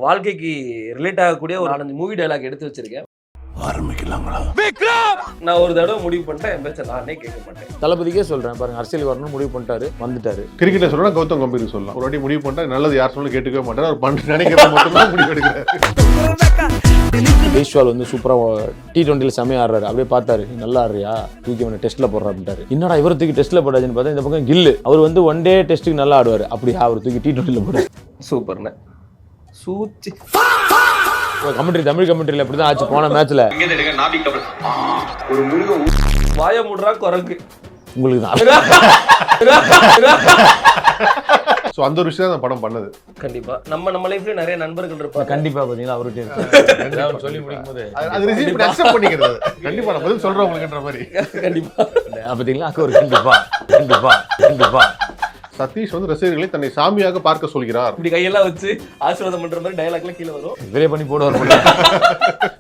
வாழ்க்கைக்கு ரிலேட் ஆகக்கூடிய ஒரு 4-5 மூவி டயலாக் எடுத்து வச்சிருக்கேன். ஆரம்பிக்கலாங்களா? நான் ஒரு தடவை முடிவு பண்ணிட்டேன், என் பேச்ச நானே கேட்க மாட்டேன். தளபதிக்கே சொல்றேன் பாருங்க, அரசியல் வரணும்னு முடிவு பண்ணிட்டாரு, வந்துட்டாரு. கிரிக்கெட்டை சொல்றா கௌதம் கம்பீர் சொல்லலாம். ஒரு வாட்டி முடிவு பண்ணிட்டா நல்லது யார் சொன்னாலும் கேட்டுக்கவே மாட்டாரு. அவர் பண்ண நினைக்கிறது மட்டும் தான் முடிவு எடுக்கிறாரு. ஜெய்ஸ்வால் வந்து சூப்பரா T20 செமையா ஆடுறாரு. அப்படியே பார்த்தாரு, நல்லா ஆடுறியா, தூக்கி அவனை டெஸ்ட்ல போடுறாரு. என்னடா இவரை தூக்கி டெஸ்ட்ல போடாதுன்னு பார்த்தா இந்த பக்கம் கில்லு, அவர் வந்து ஒன் டே டெஸ்ட்டுக்கு நல்லா ஆடுவார். அப்படியா, அவர் தூக்கி T20 போடுறாரு. சூப்பர்ண்ணே. சூச்சி கமெண்ட்ரி, தமிழ் கமெண்ட்ரியில் அப்படிதான் ஆச்சு போன மேட்ச்ல. ஒரு மிருகம் வாய முடுறா குரங்கு உங்களுக்கு தான். ஸோ அந்த ஒரு விஷயம் தான் படம் பண்ணது. கண்டிப்பா நம்ம லைஃப்ல நிறைய நண்பர்கள் இருப்பாங்க. கண்டிப்பா பாத்தீங்களா, அவர்கிட்ட சொல்லி முடிக்கும் போது அது ரிசீவ் பண்ணி அக்செப்ட் பண்ணிக்கிறது. கண்டிப்பா நான் பதில் சொல்றவங்களுக்குன்ற மாதிரி. கண்டிப்பா பாத்தீங்களா, ஒரு கண்டிப்பா கண்டிப்பா கண்டிப்பா. சதீஷ் வந்து ரசிகர்களை தன்னை சாமியாக பார்க்க சொல்கிறார். இப்படி கையெல்லாம் வச்சு ஆசீர்வாதம் பண்ற மாதிரி டயலாக்ல கீழே வரும். இவரே பண்ணி போடுவார்.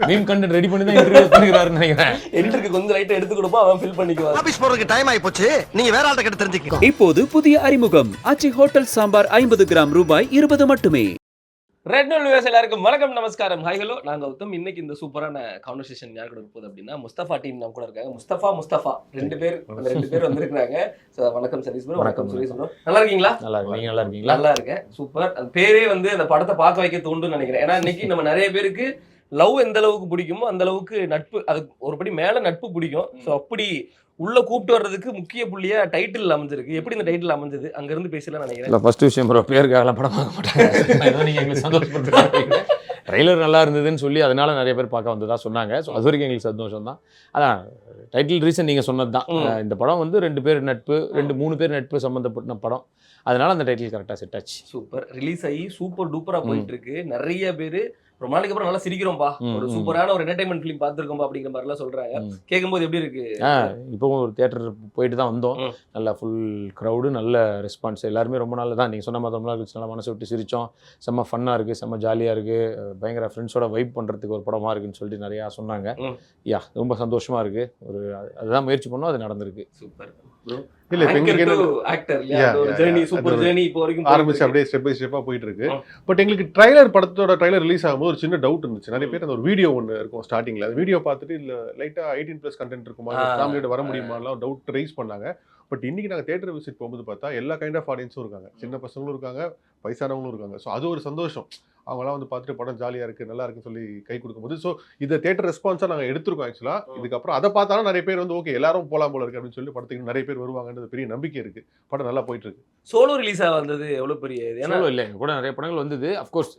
மீம் கண்டென்ட் ரெடி பண்ணி தான் இன்டர்வியூ பண்ணிக்கிறாருன்னு நினைக்கிறேன். எடிட்டருக்கு கொஞ்சம் லைட்டா எடுத்து கொடுப்போம், அவன் ஃபில் பண்ணிக்குவான். ஆபீஸ் போறதுக்கு டைம் ஆயி போச்சு, நீங்க வேற ஆள்கிட்ட கேட்டு தெரிஞ்சுக்கங்க. இப்போது புதிய அறிமுகம் ஆச்சி ஹோட்டல் சாம்பார் 50 கிராம் ரூபாய் 20 மட்டுமே. ரெட் நூல் வியூவர்ஸ் எல்லாருக்கும் வணக்கம், நமஸ்காரம், ஹாய் ஹலோ. நாங்க கௌதம். இன்னைக்கு இந்த சூப்பரான கான்வர்சேஷன் யார் கூட இருப்போது அப்படின்னா முஸ்தபா டீம் நம்ம கூட இருக்காங்க. முஸ்தபா 2 பேர் வந்திருக்காங்க. வணக்கம் சதீஷ் ப்ரோ, வணக்கம் சுரேஷ் ப்ரோ. நல்லா இருக்கீங்களா? நல்லா இருக்கு. நீங்க நல்லா இருக்கீங்களா? நல்லா இருக்கேன். சூப்பர். அந்த பேரே வந்து அந்த படத்தை பார்க்க வைக்க தோண்டுன்னு நினைக்கிறேன். ஏன்னா இன்னைக்கு நம்ம நிறைய பேருக்கு லவ் எந்த அளவுக்கு பிடிக்குமோ அந்த அளவுக்கு நட்பு, அது ஒருபடி மேல நட்பு பிடிக்கும். ஸோ அப்படி உள்ள கூப்பிட்டு வர்றதுக்கு முக்கிய புள்ளியா டைட்டில் அமைஞ்சிருக்கு. எப்படி இந்த டைட்டில் அமைஞ்சது அங்க இருந்து பேசலாம் நினைக்கிறேன். ஃபர்ஸ்ட் விஷயம் ப்ரோ, பேருக்காகலாம் படம் பார்க்க மாட்டாங்க. நீங்க எங்களுக்கு சந்தோஷப்படுறீங்க. ட்ரெய்லர் நல்லா இருந்ததுன்னு சொல்லி அதனால நிறைய பேர் பார்க்க வந்ததா சொன்னாங்க. ஸோ அது வரைக்கும் எங்களுக்கு சந்தோஷம் தான். அதான் டைட்டில் ரீசன் நீங்கள் சொன்னது தான். இந்த படம் வந்து 2 பேர் நட்பு, 3 பேர் நட்பு சம்மந்தப்பட்ட படம். அதனால அந்த டைட்டில் கரெக்டாக செட் ஆச்சு. சூப்பர். ரிலீஸ் ஆகி சூப்பர் டூப்பரா போயிட்டு இருக்கு. நிறைய பேர் ரொம்ப நாளைக்கு அப்புறம் நல்லா சிரிக்கிறோம்பா, ஒரு சூப்பரான ஒரு என்டர்டைன்மெண்ட் ஃபிலிம் பார்த்துருக்கோம்பா அப்படிங்கிற மாதிரிலாம் சொல்றாங்க. கேட்கும்போது எப்படி இருக்கு? இப்போ ஒரு தியேட்டர் போயிட்டு தான் வந்தோம். நல்லா ஃபுல் க்ரௌடு, நல்ல ரெஸ்பான்ஸ். எல்லாருமே ரொம்ப நாள் தான் நீங்கள் சொன்ன மாதிரி ரொம்ப நாள் கழிச்சு நல்லா மனசு விட்டு சிரித்தோம். செம்ம ஃபன்னாக இருக்குது, செம்ம ஜாலியாக இருக்குது, பயங்கர ஃப்ரெண்ட்ஸோட வைப் பண்ணுறதுக்கு ஒரு படமாக இருக்குன்னு சொல்லிட்டு நிறையா சொன்னாங்க. யா, ரொம்ப சந்தோஷமாக இருக்குது. ஒரு அதுதான் முயற்சி பண்ணோம், அது நடந்திருக்கு. சூப்பர். இல்ல ஆரம்பிச்சு அப்படியே ஸ்டெப் பை ஸ்டெப்பா போயிட்டு இருக்கு. பட் எங்களுக்கு ட்ரைலர் ரிலீஸ் ஆகும்போது ஒரு சின்ன டவுட் இருந்துச்சு. நிறைய பேர் அந்த ஒரு வீடியோ ஒன்று இருக்கும் ஸ்டார்டிங்ல, அந்த வீடியோ பார்த்துட்டு இல்ல லைட்டா 18+ கண்டென்ட் இருக்குமா, ஃபேமிலியோட வர முடியுமாலாம் டவுட் ரைஸ் பண்ணாங்க. பட் இன்னைக்கு நாங்கள் தியேட்டர் விசிட் போகும்போது பார்த்தா எல்லா கைண்ட் ஆஃப் ஆடியன்ஸும் இருக்காங்க. சின்ன பசங்களும் இருக்காங்க, வயசானவங்களும் இருக்காங்க. ஸோ அது ஒரு சந்தோஷம். அவங்களாம் வந்து பார்த்துட்டு படம் ஜாலியாக இருக்குது, நல்லா இருக்குன்னு சொல்லி கை கொடுக்கும்போது, ஸோ இதை தியேட்டர் ரெஸ்பான்ஸாக நாங்கள் எடுத்துருக்கோம். ஆக்சுவலாக இதுக்கப்புறம் அதை பார்த்தாலும் நிறைய பேர் வந்து ஓகே எல்லாரும் போகலாம் போல இருக்குது அப்படின்னு சொல்லி படத்துக்கு நிறைய பேர் வருவாங்கன்றது பெரிய நம்பிக்கை இருக்குது. படம் நல்லா போயிட்டு இருக்கு. சோலோ ரிலீஸாக வந்தது எவ்வளோ பெரிய இது. ஏன்னா இல்லை, எங்கள் கூட நிறைய படங்கள் வந்தது. அஃப்கோர்ஸ்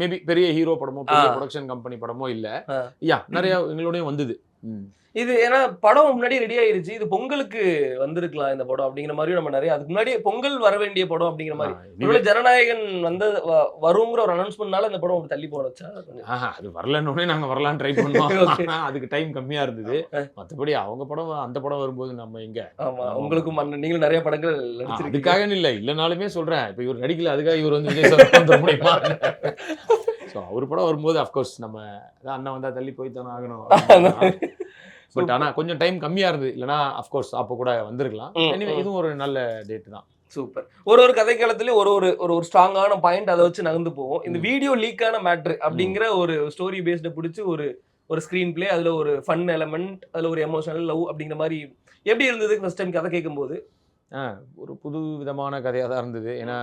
மேபி பெரிய ஹீரோ படமோ பெரிய ப்ரொடக்ஷன் கம்பெனி படமோ இல்லை, யா நிறைய எங்களோடையும் வந்தது. இது ஏன்னா படம் முன்னாடி ரெடி ஆயிருச்சு, இது பொங்கலுக்கு வந்திருக்கலாம் இந்த படம் அப்படிங்கிற மாதிரி நம்ம நிறைய அதுக்கு முன்னாடி பொங்கல் வர வேண்டிய படம் அப்படிங்கிற மாதிரி ஜனநாயகன் வந்து வருங்கிற ஒரு அனௌன்ஸ்மெண்ட்னால இந்த படம் தள்ளி போனச்சா? அது வரலன்னு நாங்கள் வரலான்னு ட்ரை பண்ணோம். அதுக்கு டைம் கம்மியா இருந்தது. மற்றபடி அவங்க படம் அந்த படம் வரும்போது நம்ம எங்க. ஆமா, உங்களுக்கும் நீங்களும் நிறைய படங்கள் அதுக்காக இல்லை, இல்லைனாலுமே சொல்றேன். இப்போ இவர் நடிக்கல, அதுக்காக இவர் வந்து விஜய் சார் வந்துட முடியுமா? ஸோ அவர் படம் வரும்போது அஃப்கோர்ஸ் நம்ம அண்ணன் வந்தா தள்ளி போய் தானே ஆகணும். பட் ஆனால் கொஞ்சம் டைம் கம்மியாக இருந்தது, இல்லைனா அஃப்கோர்ஸ் அப்போ கூட வந்திருக்கலாம். இதுவும் ஒரு நல்ல டேட் தான். சூப்பர். ஒரு கதை காலத்துலேயும் ஒரு ஸ்ட்ராங்கான பாயிண்ட் அதை வச்சு நகர்ந்து போவோம். இந்த வீடியோ லீக்கான மேட்ரு அப்படிங்கிற ஒரு ஸ்டோரி பேஸ்டை பிடிச்சி ஒரு ஸ்க்ரீன் பிளே, அதில் ஒரு ஃபன் எலமெண்ட், அதில் ஒரு எமோஷனல் லவ் அப்படிங்கிற மாதிரி எப்படி இருந்தது ஃபர்ஸ்ட் டைம் கதை கேட்கும்போது? ஒரு புது விதமான கதையாக தான் இருந்தது. ஏன்னா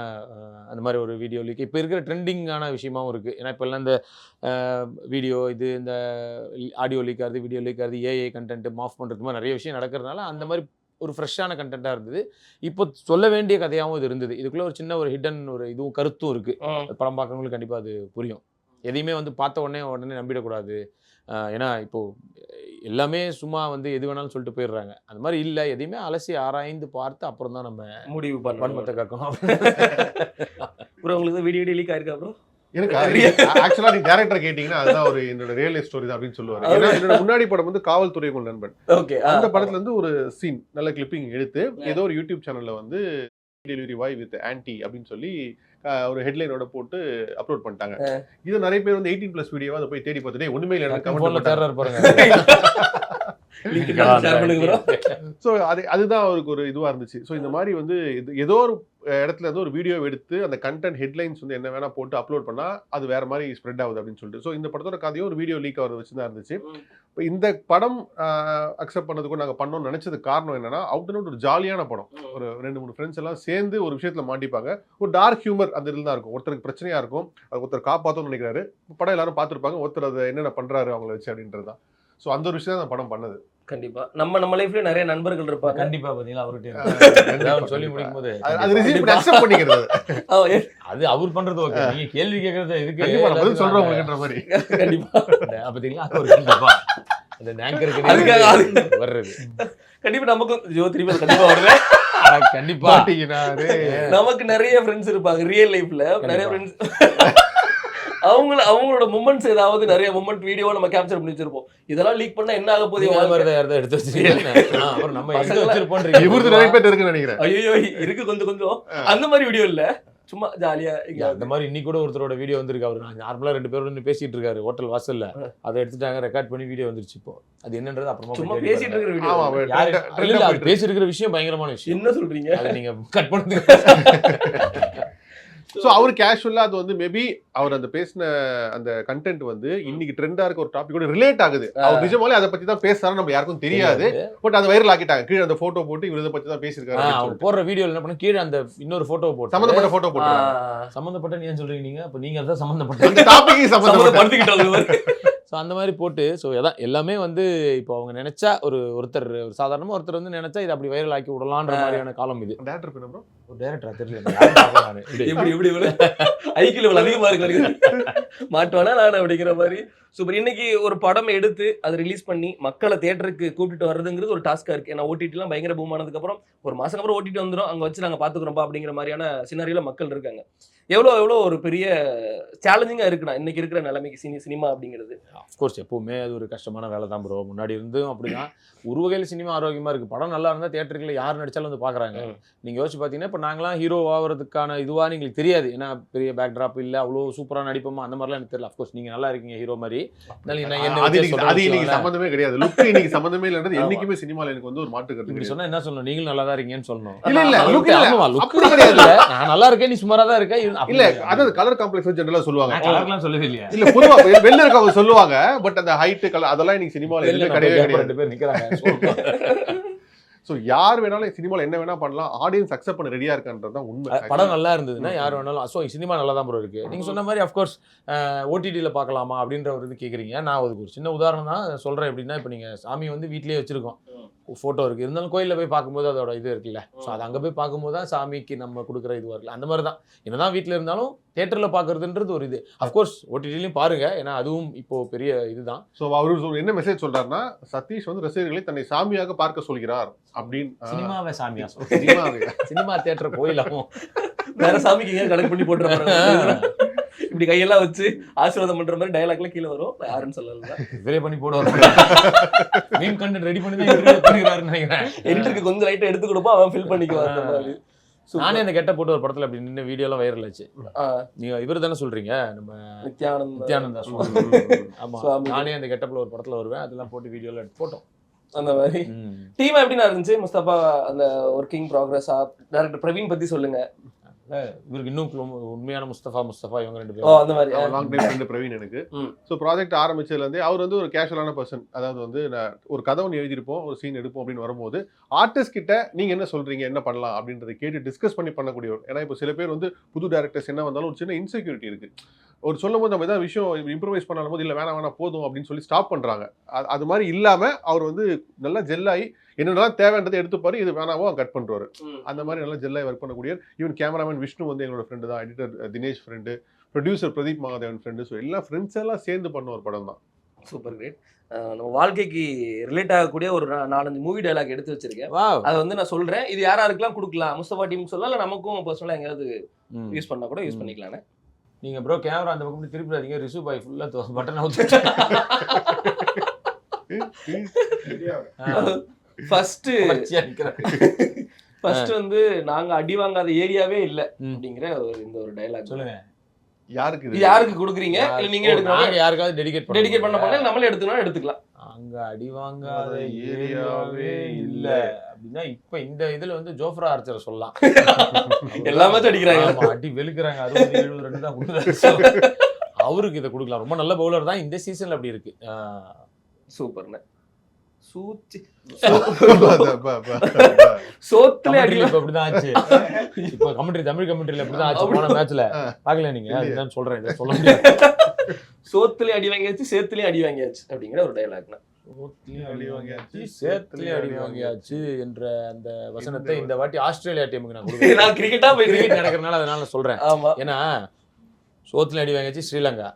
அந்த மாதிரி ஒரு வீடியோ லீக் இப்போ இருக்கிற ட்ரெண்டிங்கான விஷயமாகவும் இருக்குது. ஏன்னா இப்போல்லாம் இந்த வீடியோ இந்த ஆடியோ லீக் ஆகுது, வீடியோ லீக் ஆகுது, ஏஐ கண்டென்ட் மாஃப் பண்ணுறது மாதிரி நிறைய விஷயம் நடக்கிறதுனால அந்த மாதிரி ஒரு ஃப்ரெஷ்ஷான கண்டென்ட்டாக இருந்தது. இப்போ சொல்ல வேண்டிய கதையாகவும் இது இருந்தது. இதுக்குள்ளே ஒரு சின்ன ஒரு ஹிடன் ஒரு இதுவும் கருத்தும் இருக்குது. படம் பார்க்குறவங்களுக்கு கண்டிப்பாக அது புரியும். எதையுமே வந்து பார்த்த உடனே நம்பிடக்கூடாது. ஏன்னா இப்போது எல்லாமே சும்மா வந்து எது வேணாலும் சொல்லிட்டு போயிடுறாங்க. அந்த மாதிரி இல்லை, எதையுமே அலசி ஆராய்ந்து பார்த்து அப்புறம் தான் நம்ம முடிவு பண்பத்தை கற்கணும். அப்புறம் உங்களுக்கு வீடியோ லீக் ஆயிருக்கா ப்ரோ? எனக்கு ஆக்சுவலா நீங்க டைரக்டர் கேட்டீங்கன்னா அதுதான் ஒரு என்னோட ரியல் லைஃப் ஸ்டோரி தான் அப்படின்னு சொல்லுவாரு. ஏன்னா என்னோட முன்னாடி படம் வந்து காவல்துறை உங்கள் நண்பன். அந்த படத்துல இருந்து ஒரு சீன் நல்ல கிளிப்பிங் எடுத்து ஏதோ ஒரு யூடியூப் சேனல்ல வந்து டெலிவரி பாய் வித் ஆன்டி அப்படின்னு சொல்லி ஒரு ஹெட்லைனோட போட்டு அப்லோட் பண்ணிட்டாங்க. இது நிறைய பேர் வந்து 18+ வீடியோவா அதை போய் தேடி பார்த்துட்டு ஒண்ணுமே இல்லை எனக்கு கமெண்ட் பாருங்க. ஷேர் பண்ணுங்க bro. ஸோ அதுதான் அவருக்கு ஒரு இதுவாக இருந்துச்சு. ஸோ இந்த மாதிரி வந்து ஏதோ ஒரு இடத்துல இருந்து ஒரு வீடியோ எடுத்து அந்த கண்டென்ட் ஹெட்லைன்ஸ் வந்து என்ன வேணா போட்டு அப்லோட் பண்ணால் அது வேற மாதிரி ஸ்ப்ரெட் ஆகுது அப்படின்னு சொல்லிட்டு. ஸோ இந்த படத்தோட கதையும் ஒரு வீடியோ லீக் ஆகிறது வச்சு தான் இருந்துச்சு. இப்போ இந்த படம் அக்செப்ட் பண்ணதுக்கும் நாங்கள் பண்ணோம்னு நினைச்சது காரணம் என்னன்னா, அவுட் அண்ட் அவுட் ஒரு ஜாலியான படம். ஒரு 2-3 ஃப்ரெண்ட்ஸ் எல்லாம் சேர்ந்து ஒரு விஷயத்துல மாட்டிப்பாங்க. ஒரு டார்க் ஹியூமர் அந்த இதில் தான் இருக்கும். ஒருத்தருக்கு பிரச்சனையா இருக்கும், அது ஒருத்தர் காப்பாற்றணும்னு நினைக்கிறாரு. படம் எல்லாரும் பார்த்துருப்பாங்க, ஒருத்தர் அதை என்னென்ன பண்றாரு அவங்கள வச்சு அப்படின்றது தான். ஸோ அந்த ஒரு விஷயம் தான் அந்த படம் பண்ணது. கண்டிப்பா நம்ம லைஃப்ல நிறைய நண்பர்கள் இருப்பாங்க. கண்டிப்பா பாத்தீங்களா அவர்கிட்ட சொல்லி முடிக்கும் போது அது ரிசீவ் பண்ணி அக்செப்ட் பண்ணிக்கிறது. அது அவர் பண்றது ஓகே. நீங்க கேள்வி கேக்குறது இதுக்கு கண்டிப்பா நான் பதில் சொல்றேன் உங்களுக்குன்ற மாதிரி. கண்டிப்பா பாத்தீங்களா அது ஒரு கண்டிப்பா அந்த ஆங்கருக்கு அதுக்காக வர்றது கண்டிப்பா நமக்கும் திருப்பி கண்டிப்பா வருவேன். கண்டிப்பா நமக்கு நிறைய ஃப்ரெண்ட்ஸ் இருப்பாங்க ரியல் லைஃப்ல. நிறைய ஃப்ரெண்ட்ஸ் அவங்களோட மூமெண்ட்ஸ் ஏதாவது நிறைய மூமெண்ட் வீடியோ நம்ம கேப்சர் பண்ணி வச்சிருப்போம். இதெல்லாம் லீக் பண்ணா என்ன ஆக போகுது? எடுத்து வச்சிருக்கீங்க. அப்புறம் நம்ம வச்சிருப்போம். இவருக்கு நிறைய பேர் இருக்குன்னு நினைக்கிறேன். ஐயோ இருக்கு கொஞ்சம் அந்த மாதிரி வீடியோ இல்ல, சும்மா ஜாலியா அந்த மாதிரி. இன்னைக்கு கூட ஒருத்தரோட வீடியோ வந்திருக்கு. அவரு நார்மலா 2 பேரும் பேசிட்டு இருக்காரு ஹோட்டல் வாசல்ல. அதை எடுத்துட்டாங்க, ரெக்கார்ட் பண்ணி வீடியோ வந்துருச்சு. இப்போ அது என்னன்றது அப்புறமா சும்மா பேசிட்டு இருக்கிற வீடியோ. அது பேசிட்டு இருக்கிற விஷயம் பயங்கரமான விஷயம். என்ன சொல்றீங்க? அதை நீங்க கட் பண்ணுங்க. ஸோ அவர் கேஷுவலாக அது வந்து மேபி அவர் அந்த பேசின அந்த கண்டென்ட் வந்து இன்னைக்கு ட்ரெண்டா இருக்க ஒரு டாபிக்கோட ரிலேட் ஆகுது. அவர் நிஜமாலே அதை பத்தி தான் பேசுறாரு, நம்ம யாருக்கும் தெரியாது. பட் அதை வைரல் ஆக்கிட்டாங்க. கீழே அந்த போட்டோ போட்டு இவர் இதை பத்தி தான் பேசியிருக்காரு. அவர் போடுற வீடியோல என்ன பண்ண, கீழே அந்த இன்னொரு போட்டோ போட்டு சம்பந்தப்பட்ட போட்டோ போட்டு சம்பந்தப்பட்ட நீங்க சொல்றீங்க. நீங்க அப்ப நீங்க அதான் சம்பந்தப்பட்ட டாபிக் சம்பந்தப்பட்ட ஸோ அந்த மாதிரி போட்டு ஸோ அதான் எல்லாமே வந்து இப்போ அவங்க நினைச்சா ஒருத்தர் சாதாரணமாக ஒருத்தர் வந்து நினைச்சா இதை அப்படி வைரல் ஆக்கி விடலான்ற மாதிரியான காலம் இது. டேரக்டர் பேர் ப்ரோ? ஒரு டேரக்டரா தெரியல. இப்படி ஐக்கிய லெவல் அதிகமா இருக்கு மாட்டுவானா நான் அப்படிங்கிற மாதிரி. சூப்பர். இன்னைக்கு ஒரு படம் எடுத்து அதை ரிலீஸ் பண்ணி மக்களை தியேட்டருக்கு கூப்பிட்டு வர்றதுங்கிறது ஒரு டாஸ்கா இருக்கு. ஏன்னா ஓடிடிலாம் பயங்கர பூம் ஆனதுக்கு அப்புறம் ஒரு மாசம் அப்புறம் ஓடிடி வந்துடும், அங்க வச்சு நாங்க பாத்துக்கிறோம்ப்பா அப்படிங்கிற மாதிரியான சினாரியில மக்கள் இருக்காங்க. எவ்வளோ ஒரு பெரிய சேலஞ்சிங்கா இருக்குண்ணா இன்னைக்கு இருக்கிற நிலைமைக்கு சினிமா அப்படிங்கிறது. அஃப்கோர்ஸ் எப்பவுமே அது ஒரு கஷ்டமான வேலை தான் ப்ரோ. முன்னாடி இருந்தும் அப்படிதான். ஒரு வகையில் சினிமா ஆரோக்கியமா இருக்கு. படம் நல்லா இருந்தால் தியேட்டருக்குள்ள யார் நடிச்சாலும் வந்து பார்க்குறாங்க. நீங்க யோசிச்சு பார்த்தீங்கன்னா இப்போ நாங்களாம் ஹீரோ ஆகிறதுக்கான இதுவாக எங்களுக்கு தெரியாது. ஏன்னா பெரிய பேக் ட்ராப் இல்லை, அவ்வளோ சூப்பராக நடிப்போமா அந்த மாதிரிலாம் எனக்கு தெரியல. அஃப்கோர்ஸ் நீங்க நல்லா இருக்கீங்க ஹீரோ மாதிரி. சம்பந்தமே கிடையாது. லுக் இன்னைக்கு சம்பந்தமே இல்லைன்றது என்னைக்குமே சினிமால எனக்கு வந்து ஒரு மாற்று கருத்து. இப்படி சொன்னா என்ன சொல்லணும்? நீங்களும் நல்லா தான் இருக்கீங்கன்னு சொல்லணும். இல்ல லுக் நான் நல்லா இருக்கேன், நீ சுமாரா தான் இருக்க. இல்ல அதாவது கலர் காம்ப்ளெக்ஸ் ஜெனரலா சொல்லுவாங்க. கலர்லாம் சொல்லவே இல்லையா? இல்ல பொதுவா வெளில இருக்கவங்க சொல்லுவாங்க. பட் அந்த ஹைட் கலர் அதெல்லாம் இன்னைக்கு சினிமால எதுவுமே கிடையவே கிடையாது. 2 பேர் நிக்கிறாங்க. ஸோ யார் வேணாலும் சினிமாவில் என்ன வேணா பண்ணலாம், ஆடியன்ஸ் அக்செப்ட் பண்ண ரெடியா இருக்கான்றது தான் உண்மை. படம் நல்லா இருந்ததுன்னா யார் வேணாலும் ஸோ சினிமா நல்லா தான் ப்ரோ இருக்கு. நீங்க சொன்ன மாதிரி அஃப்கோர்ஸ் ஓடிடியில் பார்க்கலாமா அப்படின்ற ஒரு இது கேட்குறீங்க. நான் அதுக்கு ஒரு சின்ன உதாரணம் தான் சொல்கிறேன். எப்படின்னா இப்போ நீங்கள் சாமி வந்து வீட்லேயே வச்சிருக்கோம், ஃபோட்டோ இருக்குது, இருந்தாலும் கோயிலில் போய் பார்க்கும்போது அதோட இது இருக்குல்ல. ஸோ அது அங்கே போய் பார்க்கும்போது தான் சாமிக்கு நம்ம கொடுக்குற இதுவாக இருக்குல்ல. அந்த மாதிரி தான் என்னதான் வீட்டில் இருந்தாலும் தியேட்டரில் பார்க்குறதுன்றது ஒரு இது. அஃப்கோர்ஸ் ஓடிடிலையும் பாருங்க, ஏன்னா அதுவும் இப்போ பெரிய இதுதான். ஸோ அவரு என்ன மெசேஜ் சொல்றாருன்னா, சதீஷ் வந்து ரசிகர்களை தன்னை சாமியாக பார்க்க சொல்கிறார் அப்படின்னு. சினிமாவை சாமியா? சினிமா தியேட்டர் கோயிலாகும், வேற சாமிக்கு ஏன் கனெக்ட் பண்ணி போட்டுருவாங்க. இப்படி கையெல்லாம் வச்சு ஆசீர்வாதம் பண்ற மாதிரி டயலாக்ல கீழே வரும். யாருன்னு சொல்லல, இவரே பண்ணி போடுவாரு. மீம் கண்டென்ட் ரெடி பண்ணி தான் பண்ணிக்கிறாருன்னு நினைக்கிறேன். எடிட்டருக்கு கொஞ்சம் லைட்டா எடுத்து கொடுப்போம், அவன் ஃபில் பண்ணிக்குவான் அந்த மாதிரி. நானே அந்த கெட்ட போட்டு ஒரு படத்துல அப்படி நின்று வீடியோலாம் வைரல் ஆச்சு. நீங்க இவர் தானே சொல்றீங்க, நம்ம நித்யானந்தா. ஆமா, நானே அந்த கெட்டப்ல ஒரு படத்துல வருவேன், அதெல்லாம் போட்டு வீடியோல எடுத்து போட்டோம். அந்த மாதிரி டீம் எப்படின்னா இருந்துச்சு? முஸ்தபா அந்த ஒர்க்கிங் ப்ராக்ரஸா? டைரக்டர் பிரவீன் பத்தி சொல்லுங்க. இவருக்கு இன்னும் உண்மையான முஸ்தபா இவங்க 2 பேரும் அந்த மாதிரி லாங் டைம் ஃப்ரெண்ட் பிரவீன் எனக்கு. ஸோ ப்ராஜெக்ட் ஆரம்பிச்சதுல இருந்தே அவர் வந்து ஒரு கேஷுவலான பர்சன். அதாவது வந்து ஒரு கதை ஒன்று எழுதிருப்போம், ஒரு சீன் எடுப்போம் அப்படின்னு வரும்போது ஆர்டிஸ்ட் கிட்ட நீங்க என்ன சொல்றீங்க, என்ன பண்ணலாம் அப்படின்றத கேட்டு டிஸ்கஸ் பண்ணி பண்ணக்கூடியவர். ஏன்னா இப்போ சில பேர் வந்து புது டேரக்டர்ஸ் என்ன வந்தாலும் ஒரு சின்ன இன்செக்யூரிட்டி இருக்கு. ஒரு சொல்லும் போது நம்ம ஏதாவது விஷயம் இம்ப்ரூவைஸ் பண்ணாலும் போது இல்லை வேணாம் போதும் அப்படின்னு சொல்லி ஸ்டாப் பண்றாங்க. அது மாதிரி இல்லாம அவர் வந்து நல்லா ஜெல்லாகி என்னென்னலாம் தேவைன்றதை எடுத்துப்பாரு, இது வேணாவோ கட் பண்ணுவாரு. அந்த மாதிரி நல்லா ஜெல்லாகி ஒர்க் பண்ணக்கூடிய ஈவன் கேமராமேன் விஷ்ணு வந்து எங்களோட ஃப்ரெண்டு தான், editor Dinesh friend, producer Pradeep Mahadevan friend. So எல்லா ஃப்ரெண்ட்ஸ் எல்லாம் சேர்ந்து பண்ண ஒரு படம் தான். Super great. நம்ம வாழ்க்கைக்கு ரிலேட் ஆகக்கூடிய ஒரு 4-5 மூவி டயலாக் எடுத்து வச்சிருக்கேன். அதை வந்து நான் சொல்றேன், இது யாராருக்கெல்லாம் கொடுக்கலாம், முஸ்தபா டீம் சொல்லலாம், இல்லை நமக்கும் பர்சனலாக எங்கேயாவது யூஸ் பண்ணா கூட யூஸ் பண்ணிக்கலான்னு. நீங்க ப்ரோ கேமரா அந்த பக்கம் திருப்பிடாதீங்க, ரிசு பாய் ஃபுல்லா பட்டன் ஃபர்ஸ்ட் வந்து நாங்க அடி வாங்காத ஏரியாவே இல்ல அப்படிங்கிற இந்த ஒரு டயலாக் சொல்லுங்க. யாருக்கு இது யாருக்கு கொடுக்குறீங்க இல்ல நீங்க எடுக்கணும் நாங்க யாருக்காவது டெடிகேட் பண்ண போனா நம்மளே எடுத்துக்கலாம் எடுத்துக்கலாம். அங்க அடி வாங்காத ஏரியாவே இல்ல அப்படின்னா இப்ப இந்த இதுல வந்து ஜோஃப்ரா ஆர்ச்சர் சொல்லலாம். எல்லாமே அடிக்கிறாங்க. ஆமா, அடி வெளுக்குறாங்க. 60-70 ரன் தான் கொடுக்குறாரு. அவருக்கு இதை கொடுக்கலாம். ரொம்ப நல்ல பவுலர் தான். இந்த சீசன்ல அப்படி இருக்கு. சூப்பர்ண்ணே. சூச்சி சோத்துல அடியில இப்ப அப்படிதான் ஆச்சு. இப்ப கமெண்ட்ரி தமிழ் கமெண்ட்ரியில அப்படிதான் ஆச்சு. போன மேட்ச்ல பாக்கல நீங்க? அதுதான் சொல்றேன், இதை சொல்ல முடியாது. சோத்துலயும் அடி வாங்கியாச்சு, சேத்துலயும் அடி வாங்கியாச்சு அப்படிங்கிற ஒரு டயலாக்னா. சோத்துலயும் அடி வாங்கியாச்சு, சேத்துலயும் அடி வாங்கியாச்சு என்ற அந்த வசனத்தை இந்த வாட்டி ஆஸ்திரேலியா டீமுக்கு நான் கொடுக்குறேன். நான் கிரிக்கெட்டா போய் கிரிக்கெட் நடக்கிறதுனால அதனால சொல்றேன். ஆமா, ஏன்னா சோத்துல அடி வாங்கியாச்சு ஸ்ரீலங்கா,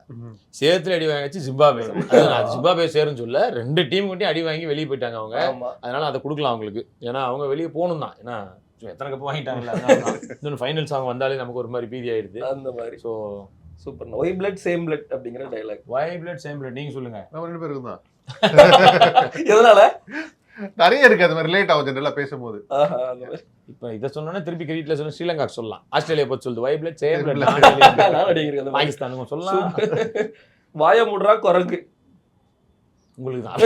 சேத்துல அடி வாங்கியாச்சு ஜிம்பாபே. ஜிம்பாபே சேருன்னு சொல்ல 2 டீம் கிட்டே அடி வாங்கி வெளியே போயிட்டாங்க அவங்க. அதனால அதை கொடுக்கலாம் அவங்களுக்கு. ஏன்னா அவங்க வெளியே போகணும் தான். ஏன்னா எத்தனை கப்பு வாங்கிட்டாங்கல்ல. இன்னொன்று ஃபைனல்ஸ் அவங்க வந்தாலே நமக்கு ஒரு மாதிரி பீதி ஆயிடுது. அந்த மாதிரி. So super. Why blood same blood அப்படிங்கிற dialogue. Why blood same blood நீங்க சொல்லுங்க. நம்ம 2 பேருக்கு தான். எதனால நிறைய இருக்கு அது மாதிரி ரிலேட் ஆகும் ஜெனரலா பேசும்போது. இப்ப இதை சொன்னோன்னா திருப்பி கிரிக்கெட்ல சொன்னா ஸ்ரீலங்கா சொல்லலாம். ஆஸ்திரேலியா போய் சொல்லுது ஒய் பிளட் சேம் பிளட். பாகிஸ்தானுக்கும் சொல்லலாம். வாய மூடுறா குரங்கு. உங்களுக்கு தான்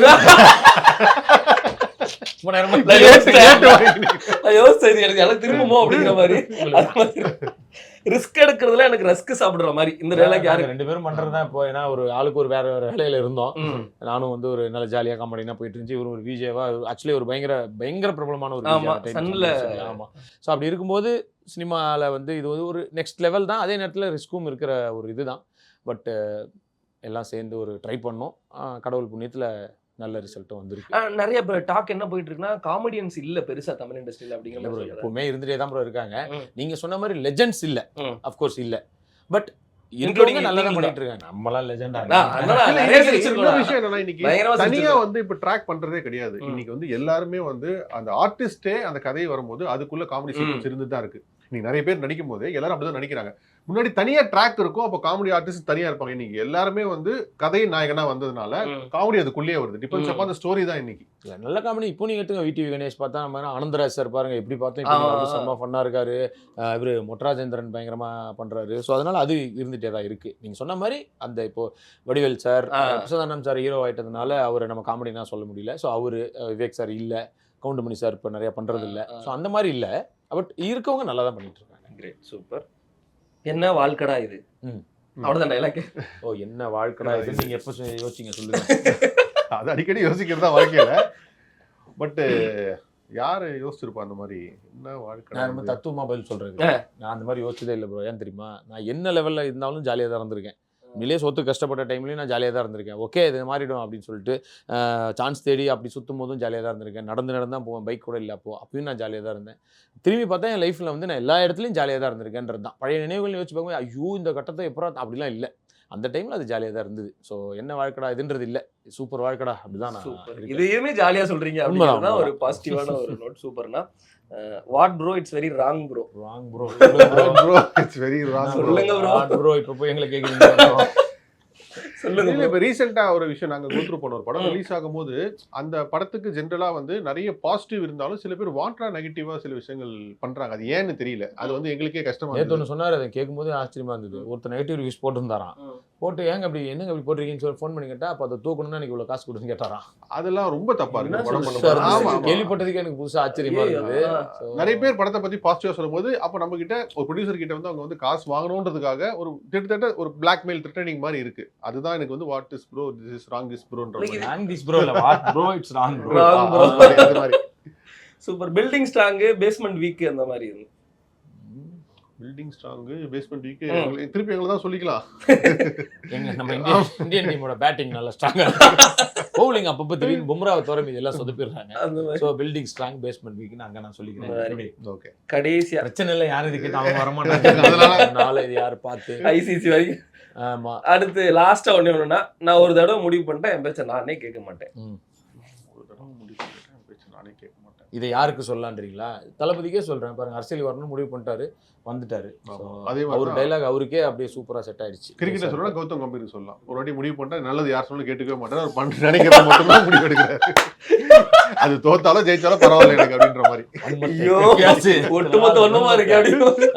எனக்கு திரும்பமோ அப்படிங்கிற மாதிரி ரிஸ்க் எடுக்கிறதுல எனக்கு ரஸ்க் சாப்பிடுற மாதிரி இந்த டைலாக் யாரு 2 பேரும் பண்றதுதான். இப்போ ஏன்னா ஒரு ஆளுக்கு ஒரு வேற வேலையில இருந்தோம். நானும் வந்து ஒரு நல்ல ஜாலியா காமெடினா போயிட்டு இருந்துச்சு. இவரு ஒரு விஜேவா ஆக்சுவலி ஒரு பயங்கர பிரபலமான ஒரு சன்ல. ஆமா. ஸோ அப்படி இருக்கும்போது சினிமாவில் வந்து இது ஒரு நெக்ஸ்ட் லெவல் தான். அதே நேரத்தில் ரிஸ்க்கும் இருக்கிற ஒரு இதுதான். பட் எல்லாம் சேர்ந்து ஒரு ட்ரை பண்ணோம். கடவுள் புண்ணியத்தில் நல்ல ரிசல்ட்டும் வந்திருக்கு. நிறைய டாக் என்ன போயிட்டு இருக்குன்னா காமெடியன்ஸ் இல்ல பெருசா தமிழ் இண்டஸ்ட்ரியில அப்படிங்கிற மாதிரி எப்பவுமே இருந்துட்டே தான் ப்ரோ இருக்காங்க. நீங்க சொன்ன மாதிரி லெஜெண்ட்ஸ் இல்ல, ஆஃப் கோர்ஸ் இல்ல. பட் இன்க்ளூடிங் நல்லா தான் பண்ணிட்டு இருக்காங்க. நம்மளாம் லெஜெண்டா. விஷயம் என்னன்னா இன்னைக்கு தனியா வந்து இப்ப ட்ராக் பண்றதே கிடையாது. இன்னைக்கு வந்து எல்லாருமே வந்து அந்த ஆர்டிஸ்டே அந்த கதையை வரும்போது அதுக்குள்ள காமெடி சீக்வன்ஸ் இருந்துட்டு தான் இருக்கு. இன்னைக்கு நிறைய பேர் நடிக்கும் போது எல்லாரும் அப்படிதான் நடிக்கிறாங்க. முன்னாடி தனியா ட்ராக் இருக்கும், அப்போ காமெடி ஆர்டிஸ்ட் தனியா இருப்பாங்க. இன்னைக்கு எல்லாருமே வந்து கதை நாயகனா வந்ததுனால காமெடி அதுக்குள்ளேயே வருது. டிபெண்ட்ஸ் அப்பான் தி ஸ்டோரி தான் இன்னைக்கு. நல்ல காமெடி இப்போ நீங்க எடுத்துங்க. விடிவி கணேஷ் பார்த்தா நம்ம ஆனந்தராஜ் சார் பாருங்க எப்படி பார்த்தோம். இப்போ செம்ம ஃபன்னா இருக்காரு. இவரு மொட்ராஜேந்திரன் பயங்கரமா பண்றாரு. ஸோ அதனால அது இருந்துட்டே தான் இருக்கு. நீங்க சொன்ன மாதிரி அந்த இப்போ Vadivel sir, Sadhanam sir hero ஆயிட்டதுனால அவரை நம்ம காமெடினா சொல்ல முடியல. ஸோ அவரு விவேக் சார் இல்ல, கவுண்டமணி சார் இப்போ நிறைய பண்றது இல்லை. ஸோ அந்த மாதிரி இல்லை. பட் இருக்கவங்க நல்லா தான் பண்ணிட்டு இருக்காங்க. Great, super. என்ன வாழ்க்கடா இது? அவ்வளவுதான் டைலாக். ஓ என்ன வாழ்க்கடா இது நீங்க எப்போ யோசிச்சீங்க சொல்லுங்க. அது அடிக்கடி யோசிக்கிறதா வாழ்க்கையில. பட் யாரு யோசிச்சிருப்பா அந்த மாதிரி என்ன வாழ்க்கை? நான் ரொம்ப தத்துவமா பதில் சொல்றேன். நான் அந்த மாதிரி யோசிச்சதே இல்லை ப்ரோ. ஏன் தெரியுமா? நான் என்ன லெவல்ல இருந்தாலும் ஜாலியாக தான் இருந்திருக்கேன். உண்மையிலே சொத்து கஷ்டப்பட்ட டைம்லையும் நான் ஜாலியாக தான் இருந்திருக்கேன். ஓகே இது மாறிடும் அப்படின்னு சொல்லிட்டு சான்ஸ் தேடி அப்படி சுற்றும் போதும் ஜாலியாக தான் இருந்திருக்கேன். நடந்து தான் போவேன், பைக் கூட இல்லை அப்பயும் நான் ஜாலியாக தான் இருந்தேன். திரும்பி பார்த்தா என் லைஃப்பில் வந்து நான் எல்லா இடத்துலையும் ஜாலியாக தான் இருந்திருக்கேன்றது தான். பழைய நினைவுகள் யோசிச்சு பார்க்கும்போது ஐயோ இந்த கட்டத்தை எப்போ அப்படிலாம் இல்லை. அந்த டைமில் அது ஜாலியாக தான் இருந்தது. ஸோ என்ன வாழ்க்கடா இதுன்றது இல்லை, சூப்பர் வாழ்க்கடா அப்படிதான். நான் இதையுமே ஜாலியாக சொல்கிறீங்க அப்படின்னா ஒரு பாசிட்டிவான ஒரு நோட். சூப்பர்னா what bro it's very wrong bro. Wrong bro it's very wrong சொல்லுங்க ப்ரோ. ப்ரோ இப்போ போய் எங்களை கேட்குறீங்க சொல்லுங்க. இப்ப ரீசெண்டா ஒரு விஷயம் நாங்க கோத்ரூ போன ஒரு படம் ரிலீஸ் ஆகும்போது அந்த படத்துக்கு ஜென்ரலா வந்து நிறைய பாசிட்டிவ் இருந்தாலும் சில பேர் வாண்டா நெகட்டிவா சில விஷயங்கள் பண்றாங்க. அது ஏன்னு தெரியல. அது வந்து எங்களுக்கே கஷ்டமா இருந்தது. நேத்து சொன்னாரு, அதை கேட்கும்போது ஆச்சரியமா இருந்தது. ஒருத்தர் நெகட்டிவ் ரிவ்யூஸ் போட்டுருந்தாராம். போட்டு ஏங்க அப்படி என்னங்க அப்படி போட்டிருக்கீங்கன்னு சொல்லி ஃபோன் பண்ணி கேட்டா அப்ப அதை தூக்கணும்னா எனக்கு இவ்வளவு காசு கொடுன்னு கேட்டாராம். அதெல்லாம் ரொம்ப தப்பா இருக்கு. கேள்விப்பட்டதுக்கு எனக்கு புதுசா ஆச்சரியமா இருந்தது. நிறைய பேர் படத்தை பத்தி பாசிட்டிவா சொல்லும்போது அப்ப நம்ம கிட்ட ஒரு ப்ரொடியூசர் கிட்ட வந்து அவங்க வந்து காசு வாங்கணும்ன்றதுக்காக ஒரு கிட்டத்தட்ட ஒரு பிளாக்மெயில் த்ரெட்டனிங் மாதிரி இருக்கு. அதுதான் எனக்கு வந்து what is bro this is wrong this ப்ரோன்ற மாதிரி. ராங் திஸ் ப்ரோ இல்ல what bro it's wrong bro. அது மாதிரி super. Building strong, basement weak அந்த மாதிரி இருக்கு. பில்டிங் ஸ்ட்ராங், பேஸ்மென்ட் வீக் திருப்பி எங்களை தான் சொல்லிக்கலாம். நம்ம இந்தியன் டீமோட பேட்டிங் நல்லா ஸ்ட்ராங்கா, பவுலிங் அப்பப்போ திடீர்னு பும்ராவை தவிர மீது எல்லாம் சொதப்பிடுறாங்க. ஸோ பில்டிங் ஸ்ட்ராங், பேஸ்மெண்ட் வீக்னு அங்கே நான் சொல்லிக்கிறேன். ஓகே, கடைசியா பிரச்சனை இல்லை, யாரும் இது கேட்டு அவங்க வரமாட்டாங்க. அதனால இது யாரு பார்த்து ஐசிசி வரைக்கும். ஆமா. அடுத்து லாஸ்டா ஒண்ணுன்னா நான் ஒரு தடவை முடிவு பண்ணிட்டேன் என் பேச்ச நானே கேட்க மாட்டேன். ஒரு தடவை முடிவு பண்ணிட்டேன் என் பேச்ச நானே கேட்க மாட்டேன். இதை யாருக்கு சொல்லலான்றீங்களா? தளபதிக்கே சொல்றேன் பாருங்க. அரசியல் வரணும்னு முடிவு பண்ணிட்டாரு, வந்துட்டாரு. அதே ஒரு டைலாக் அவருக்கே அப்படியே சூப்பரா செட் ஆயிடுச்சு. கிரிக்கெட்டை சொல்லலாம், கௌதம் கம்பீருக்கு சொல்லலாம். ஒரு வாட்டி முடிவு பண்ணிட்டா நல்லது யார் சொன்னாலும் கேட்டுக்கவே மாட்டேன், அவர் நினைக்கிறத மட்டும் தான் முடிவு எடுக்கிறாரு. அது தோத்தாலும் ஜெயிச்சாலும் பரவாயில்ல எனக்கு அப்படின்ற மாதிரி. ஐயோ ஒட்டுமொத்த ஒண்ணுமா இருக்கு அப்படின்னு.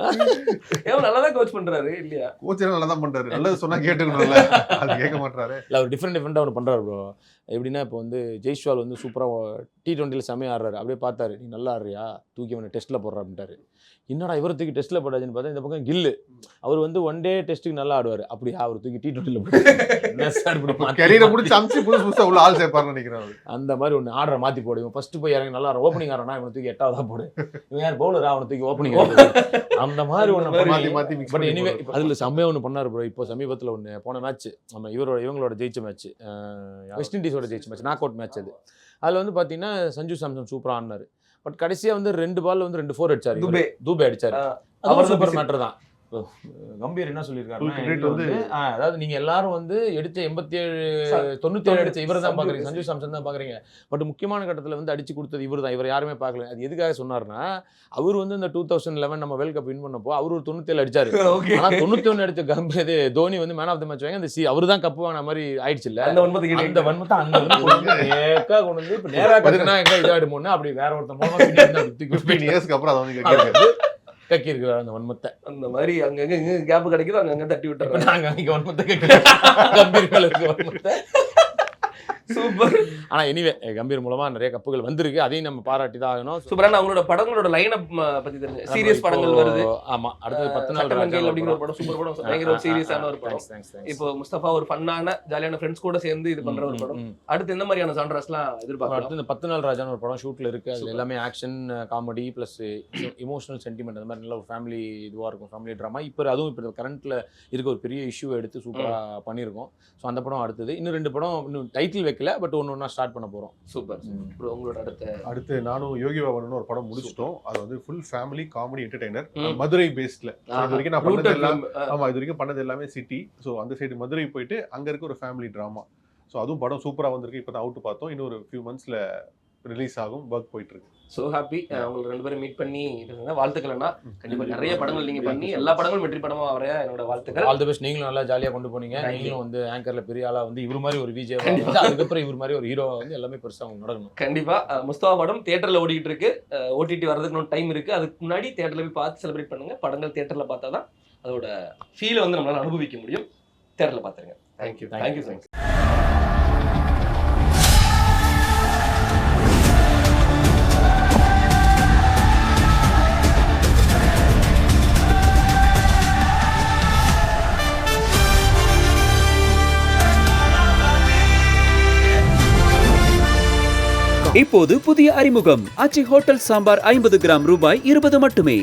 ஏன் நல்லாதான் கோச் பண்றாரு இல்லையா? கோச் நல்லா தான் பண்றாரு, நல்லது சொன்னா கேட்டுக்கணும்ல, அது கேட்க மாட்டாரு. இல்லை அவர் டிஃப்ரெண்டாக ஒன்று பண்ணுறாரு ப்ரோ. எப்படின்னா இப்போ வந்து ஜெய்ஸ்வால் வந்து சூப்பராக T20 செம்மையாக ஆடுறாரு. அப்படியே பார்த்தாரு, நீ நல்லா ஆடுறியா, தூக்கி அவனை டெஸ்ட்டில் போடுறா அப்படின்ட்டாரு. என்னடா இவர் தூக்கி டெஸ்ட்டில் போடாதுன்னு பார்த்தா இந்த பக்கம் கில்லு அவர் வந்து ஒன் டே டெஸ்ட்டுக்கு நல்லா ஆடுவார். அப்படியா அவர் தூக்கி T20 கரியரை முடிச்சு அமிச்சு புதுசு புதுசா உள்ள ஆள் சேர்ப்பாருன்னு நினைக்கிறேன். அந்த மாதிரி ஒன்று ஆர்டரை மாற்றி போடு. இவன் ஃபஸ்ட்டு போய் இறங்கி நல்லா ஓப்பனிங் ஆடுறானா இவனை தூக்கி 8ஆவதா போடு. இவன் யார் பவுலரா அவனை தூக்கி ஓப்பனிங் அந்த மாதிரி ஒன்று மாத்தி மாத்தி மிக்ஸ் பட் பண்ணி எனிவே போடுறது. அதில் செம்மையாக ஒன்று பண்ணார் ப்ரோ. இப்போ சமீபத்தில் ஒன்று போன மேட்ச் நம்ம இவங்களோட ஜெயிச்ச மேட்ச், வெஸ்ட் இண்டீஸோட ஜெயிச்ச மேட்ச், நாக் அவுட் மேட்ச் அது. அதில் வந்து பார்த்தீங்கன்னா சஞ்சு சாம்சன் சூப்பராக ஆடினார். பட் கடைசியாக வந்து 2 பால் வந்து 2 4 அடிச்சார். தூபே அடிச்சார். அவர் சூப்பர் மேட்டர் தான். கம்பீர் என்ன சொல்லியிருக்காரு, அதாவது நீங்க எல்லாரும் வந்து எடுத்த 97 அடிச்ச இவர் தான் பாக்குறீங்க, சஞ்சு சாம்சன் தான் பாக்குறீங்க. பட் முக்கியமான கட்டத்துல வந்து அடிச்சு கொடுத்தது இவர் தான். இவர் யாருமே பார்க்கல. அது எதுக்காக சொன்னாருன்னா, அவர் வந்து இந்த 2011 நம்ம வேர்ல்ட் கப் வின் பண்ணப்போ அவர் ஒரு 97 அடிச்சாரு. ஆனா 91 அடிச்ச கம்பீர் தோனி வந்து மேன் ஆஃப் த மேட்ச் வாங்கி அந்த அவர் தான் கப்பு வாங்கின மாதிரி ஆயிடுச்சு இல்ல. அந்த வன்மத்தை அங்க கொண்டு வந்து இப்ப நேரா கத்துனா எங்க இதாயிடுமோன்னு அப்படி வேற ஒருத்தர் மூலமா அப்புறம் அதை வந்து கக்கி இருக்கிறார் அந்த வன்மத்தை. அந்த மாதிரி அங்கங்க கேப் கிடைக்குது அங்கங்க தட்டி விட்டுறாங்க. நாங்க அங்க வன்மத்தை கம்பீர் வன்மத்தை. சூப்பர். ஆனா எனிவே கம்பீர் மூலமா நிறைய கப்புகள் வந்திருக்கு, அதையும் நம்ம பாராட்டி தான் ஆகணும். சூப்பரான அவங்களோட படங்களோட லைன் அப் பத்தி தெரிஞ்சு சீரியஸ் படங்கள் வருது. ஆமா, அடுத்து 10 நாள் அப்படிங்கிற ஒரு படம் சூப்பர் படம், பயங்கர ஒரு சீரியஸான ஒரு படம். இப்போ முஸ்தபா ஒரு ஃபன்னான ஜாலியான ஃப்ரெண்ட்ஸ் கூட சேர்ந்து இது பண்ற ஒரு படம். அடுத்து எந்த மாதிரியான ஜானர்ஸ்லாம் எதிர்பார்க்கலாம்? அடுத்து இந்த 10 நாள் ராஜான்னு ஒரு படம் ஷூட்ல இருக்கு. அது எல்லாமே action, comedy plus emotional sentiment, அந்த மாதிரி நல்ல ஒரு ஃபேமிலி இதுவா இருக்கும், ஃபேமிலி ட்ராமா. இப்போ அதுவும் இப்போ கரண்ட்ல இருக்க ஒரு பெரிய இஷ்யூவை எடுத்து சூப்பரா பண்ணியிருக்கோம். ஸோ அந்த படம் அடுத்தது. இன்னும் 2 படம் இன்னும் டைட்டில் வைக்கல, பட் ஒன்று ஸ்டார்ட் பண்ண போறோம். சூப்பர். உங்களோட அடுத்து நானும் யோகி பாபன் ஒரு படம் முடிச்சிட்டோம். அது வந்து full family comedy entertainer, Madurai பேஸ்ட்ல. இது வரைக்கும் நான் பண்ணது எல்லாம் இது வரைக்கும் பண்ணது எல்லாமே சிட்டி. ஸோ அந்த சைடு மதுரை போயிட்டு அங்க இருக்க ஒரு ஃபேமிலி டிராமா. ஸோ அதுவும் படம் சூப்பரா வந்திருக்கு. இப்போ தான் அவுட் பார்த்தோம். இன்னும் ஒரு ஃபியூ மந்த்ஸ்ல ரிலீஸ் ஆகும். ஒர்க் போயிட்டு இருக்கு. ஸோ ஹாப்பி உங்களுக்கு 2 பேரும் மீட் பண்ணி வாழ்த்துக்கள்னா. கண்டிப்பா நிறைய படங்கள் நீங்க பண்ணி எல்லா படங்களும் வெற்றி படமா வர என்னோட வாழ்த்துக்கள். All the best. நீங்களும் நல்லா ஜாலியா கொண்டு போனீங்க. நீங்களும் வந்து ஆங்கர்ல பெரிய ஆளா வந்து இவர் மாதிரி ஒரு விஜய் வந்து அதுக்கப்புறம் இவர் மாதிரி ஒரு ஹீரோவா வந்து எல்லாமே பெருசா நடக்கணும். கண்டிப்பா. முஸ்தபா படம் தியேட்டர்ல ஓடிட்டு இருக்கு. ஓடிடி வரதுக்கு இன்னும் டைம் இருக்கு. அதுக்கு முன்னாடி தியேட்டர்ல போய் பார்த்து செலிப்ரேட் பண்ணுங்க. படங்கள் தியேட்டர்ல பார்த்தா தான் அதோட ஃபீலை வந்து நம்மளால அனுபவிக்க முடியும். தியேட்டர்ல பாத்துருங்க. Thank you so much. இப்போது புதிய அறிமுகம் ஆச்சி ஹோட்டல் சாம்பார் 50 கிராம் ரூபாய் 20 மட்டுமே.